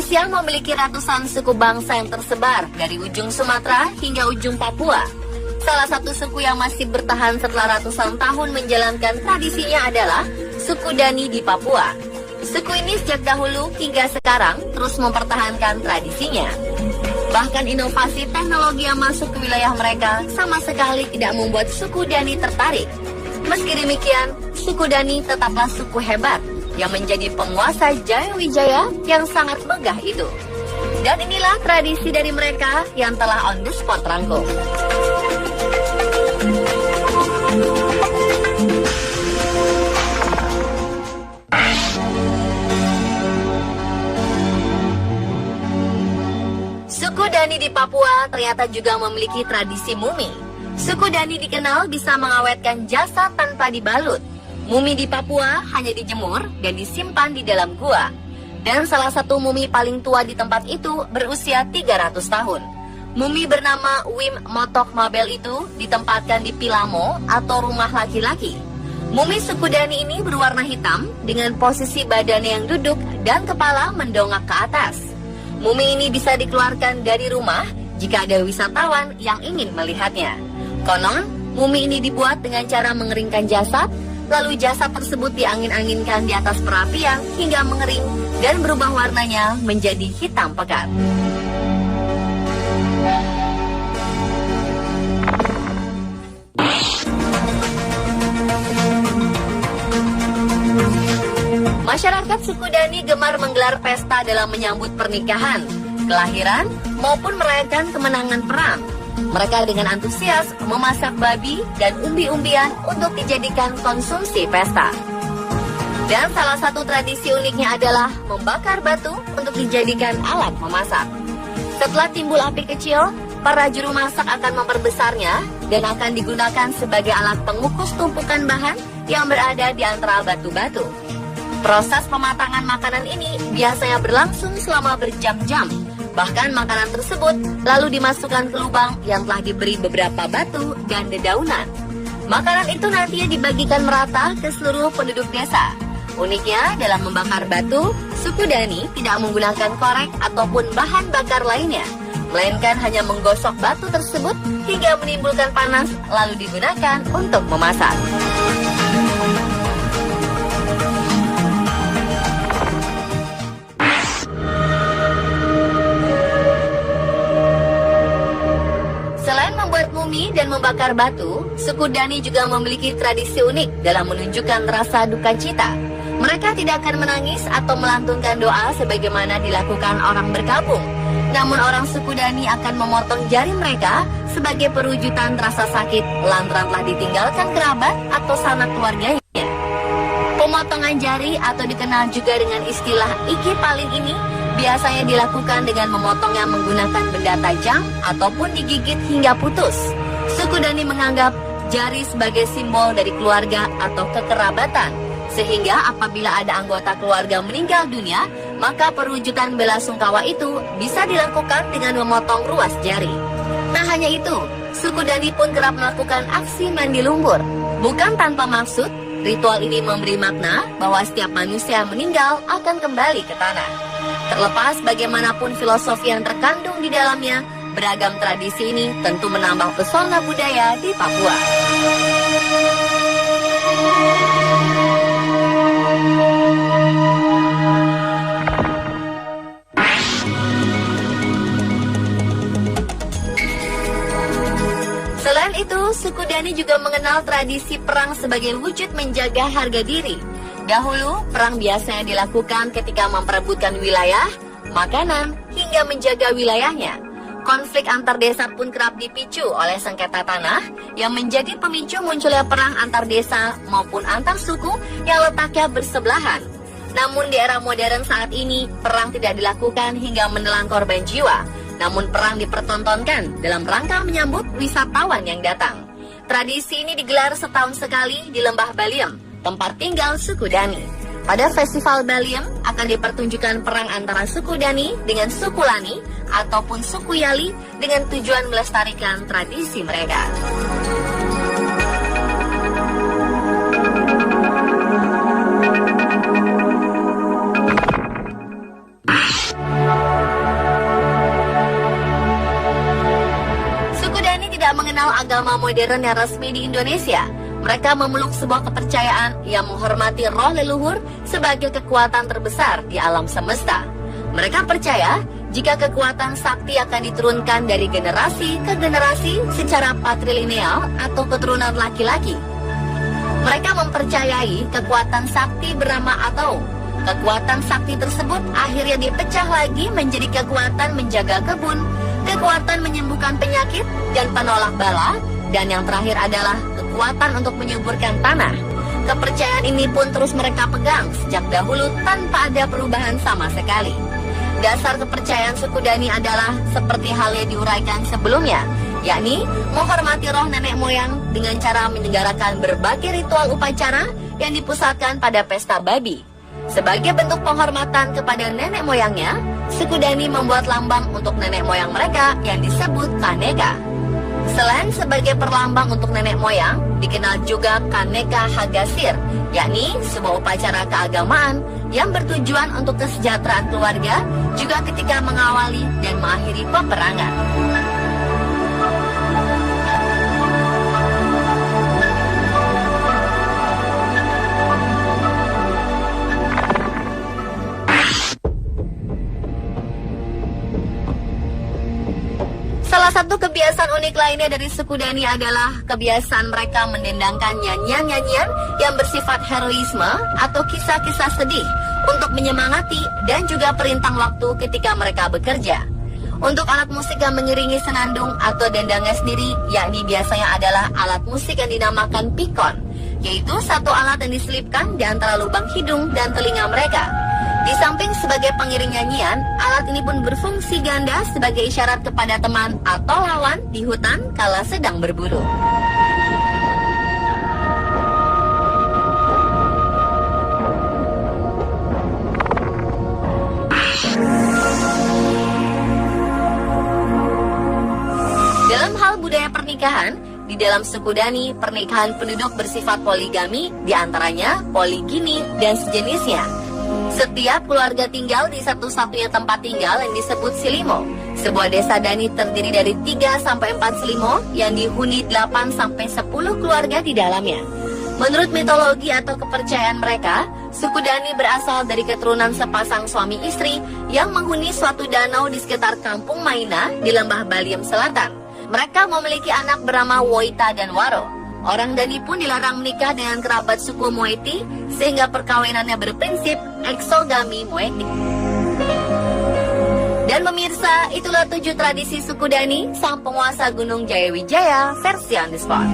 Indonesia memiliki ratusan suku bangsa yang tersebar dari ujung Sumatera hingga ujung Papua. Salah satu suku yang masih bertahan setelah ratusan tahun menjalankan tradisinya adalah suku Dani di Papua. Suku ini sejak dahulu hingga sekarang terus mempertahankan tradisinya. Bahkan inovasi teknologi yang masuk ke wilayah mereka sama sekali tidak membuat suku Dani tertarik. Meski demikian, suku Dani tetaplah suku hebat yang menjadi penguasa Jayawijaya yang sangat megah itu. Dan inilah tradisi dari mereka yang telah on the spot rangkum. Suku Dani di Papua ternyata juga memiliki tradisi mumi. Suku Dani dikenal bisa mengawetkan jasad tanpa dibalut. Mumi di Papua hanya dijemur dan disimpan di dalam gua. Dan salah satu mumi paling tua di tempat itu berusia 300 tahun. Mumi bernama Wim Motok Mabel itu ditempatkan di Pilamo atau rumah laki-laki. Mumi suku Dani ini berwarna hitam dengan posisi badan yang duduk dan kepala mendongak ke atas. Mumi ini bisa dikeluarkan dari rumah jika ada wisatawan yang ingin melihatnya. Konon, mumi ini dibuat dengan cara mengeringkan jasad. Lalu jasad tersebut diangin-anginkan di atas perapian hingga mengering dan berubah warnanya menjadi hitam pekat. Masyarakat suku Dani gemar menggelar pesta dalam menyambut pernikahan, kelahiran, maupun merayakan kemenangan perang. Mereka dengan antusias memasak babi dan umbi-umbian untuk dijadikan konsumsi pesta. Dan salah satu tradisi uniknya adalah membakar batu untuk dijadikan alat memasak. Setelah timbul api kecil, para juru masak akan memperbesarnya dan akan digunakan sebagai alat pengukus tumpukan bahan yang berada di antara batu-batu. Proses pematangan makanan ini biasanya berlangsung selama berjam-jam. Bahkan makanan tersebut lalu dimasukkan ke lubang yang telah diberi beberapa batu dan dedaunan. Makanan itu nantinya dibagikan merata ke seluruh penduduk desa. Uniknya, dalam membakar batu, suku Dani tidak menggunakan korek ataupun bahan bakar lainnya, melainkan hanya menggosok batu tersebut hingga menimbulkan panas lalu digunakan untuk memasak. Dan membakar batu, suku Dani juga memiliki tradisi unik dalam menunjukkan rasa duka cita. Mereka tidak akan menangis atau melantunkan doa sebagaimana dilakukan orang berkabung. Namun orang suku Dani akan memotong jari mereka sebagai perwujudan rasa sakit lantaran telah ditinggalkan kerabat atau sanak keluarganya. Pemotongan jari atau dikenal juga dengan istilah iki paling ini biasanya dilakukan dengan memotongnya menggunakan benda tajam ataupun digigit hingga putus. Suku Dani menganggap jari sebagai simbol dari keluarga atau kekerabatan, sehingga apabila ada anggota keluarga meninggal dunia, maka perwujudan bela sungkawa itu bisa dilakukan dengan memotong ruas jari. Tak hanya itu, suku Dani pun kerap melakukan aksi mandi lumpur. Bukan tanpa maksud, ritual ini memberi makna bahwa setiap manusia meninggal akan kembali ke tanah. Terlepas bagaimanapun filosofi yang terkandung di dalamnya, beragam tradisi ini tentu menambah pesona budaya di Papua. Selain itu, suku Dani juga mengenal tradisi perang sebagai wujud menjaga harga diri. Dahulu, perang biasanya dilakukan ketika memperebutkan wilayah, makanan, hingga menjaga wilayahnya. Konflik antar desa pun kerap dipicu oleh sengketa tanah yang menjadi pemicu munculnya perang antar desa maupun antar suku yang letaknya bersebelahan. Namun di era modern saat ini, perang tidak dilakukan hingga menelan korban jiwa. Namun perang dipertontonkan dalam rangka menyambut wisatawan yang datang. Tradisi ini digelar setahun sekali di Lembah Baliem, tempat tinggal suku Dani. Pada festival Baliem akan dipertunjukkan perang antara suku Dani dengan suku Lani ataupun suku Yali dengan tujuan melestarikan tradisi mereka. modern yang resmi di Indonesia. Mereka memeluk sebuah kepercayaan yang menghormati roh leluhur sebagai kekuatan terbesar di alam semesta. Mereka percaya jika kekuatan sakti akan diturunkan dari generasi ke generasi secara patrilineal atau keturunan laki-laki. Mereka mempercayai kekuatan sakti bernama Atau. Kekuatan sakti tersebut akhirnya dipecah lagi menjadi kekuatan menjaga kebun, kekuatan menyembuhkan penyakit dan penolak bala, dan yang terakhir adalah kekuatan untuk menyuburkan tanah. Kepercayaan ini pun terus mereka pegang sejak dahulu tanpa ada perubahan sama sekali. Dasar kepercayaan suku Dani adalah seperti halnya diuraikan sebelumnya, yakni menghormati roh nenek moyang dengan cara menyelenggarakan berbagai ritual upacara yang dipusatkan pada pesta babi. Sebagai bentuk penghormatan kepada nenek moyangnya, suku Dani membuat lambang untuk nenek moyang mereka yang disebut Kaneka. Selain sebagai perlambang untuk nenek moyang, dikenal juga Kaneka Hagasir, yakni sebuah upacara keagamaan yang bertujuan untuk kesejahteraan keluarga, juga ketika mengawali dan mengakhiri peperangan. Salah satu kebiasaan unik lainnya dari suku Dani adalah kebiasaan mereka mendendangkan nyanyian-nyanyian yang bersifat heroisme atau kisah-kisah sedih untuk menyemangati dan juga perintang waktu ketika mereka bekerja. Untuk alat musik yang mengiringi senandung atau dendangnya sendiri, yakni biasanya adalah alat musik yang dinamakan pikon, yaitu satu alat yang diselipkan di antara lubang hidung dan telinga mereka. Di samping sebagai pengiring nyanyian, alat ini pun berfungsi ganda sebagai isyarat kepada teman atau lawan di hutan kala sedang berburu. Dalam hal budaya pernikahan, di dalam suku Dani, pernikahan penduduk bersifat poligami, diantaranya poligini dan sejenisnya. Setiap keluarga tinggal di satu-satunya tempat tinggal yang disebut Silimo. Sebuah desa Dani terdiri dari 3-4 Silimo yang dihuni 8-10 keluarga di dalamnya. Menurut mitologi atau kepercayaan mereka, suku Dani berasal dari keturunan sepasang suami istri yang menghuni suatu danau di sekitar kampung Maina di lembah Baliem Selatan. Mereka memiliki anak bernama Woita dan Waro. Orang Dani pun dilarang menikah dengan kerabat suku Moeti sehingga perkawinannya berprinsip eksogami Moeti. Dan pemirsa, itulah 7 tradisi suku Dani, sang penguasa Gunung Jayawijaya versi on the spot.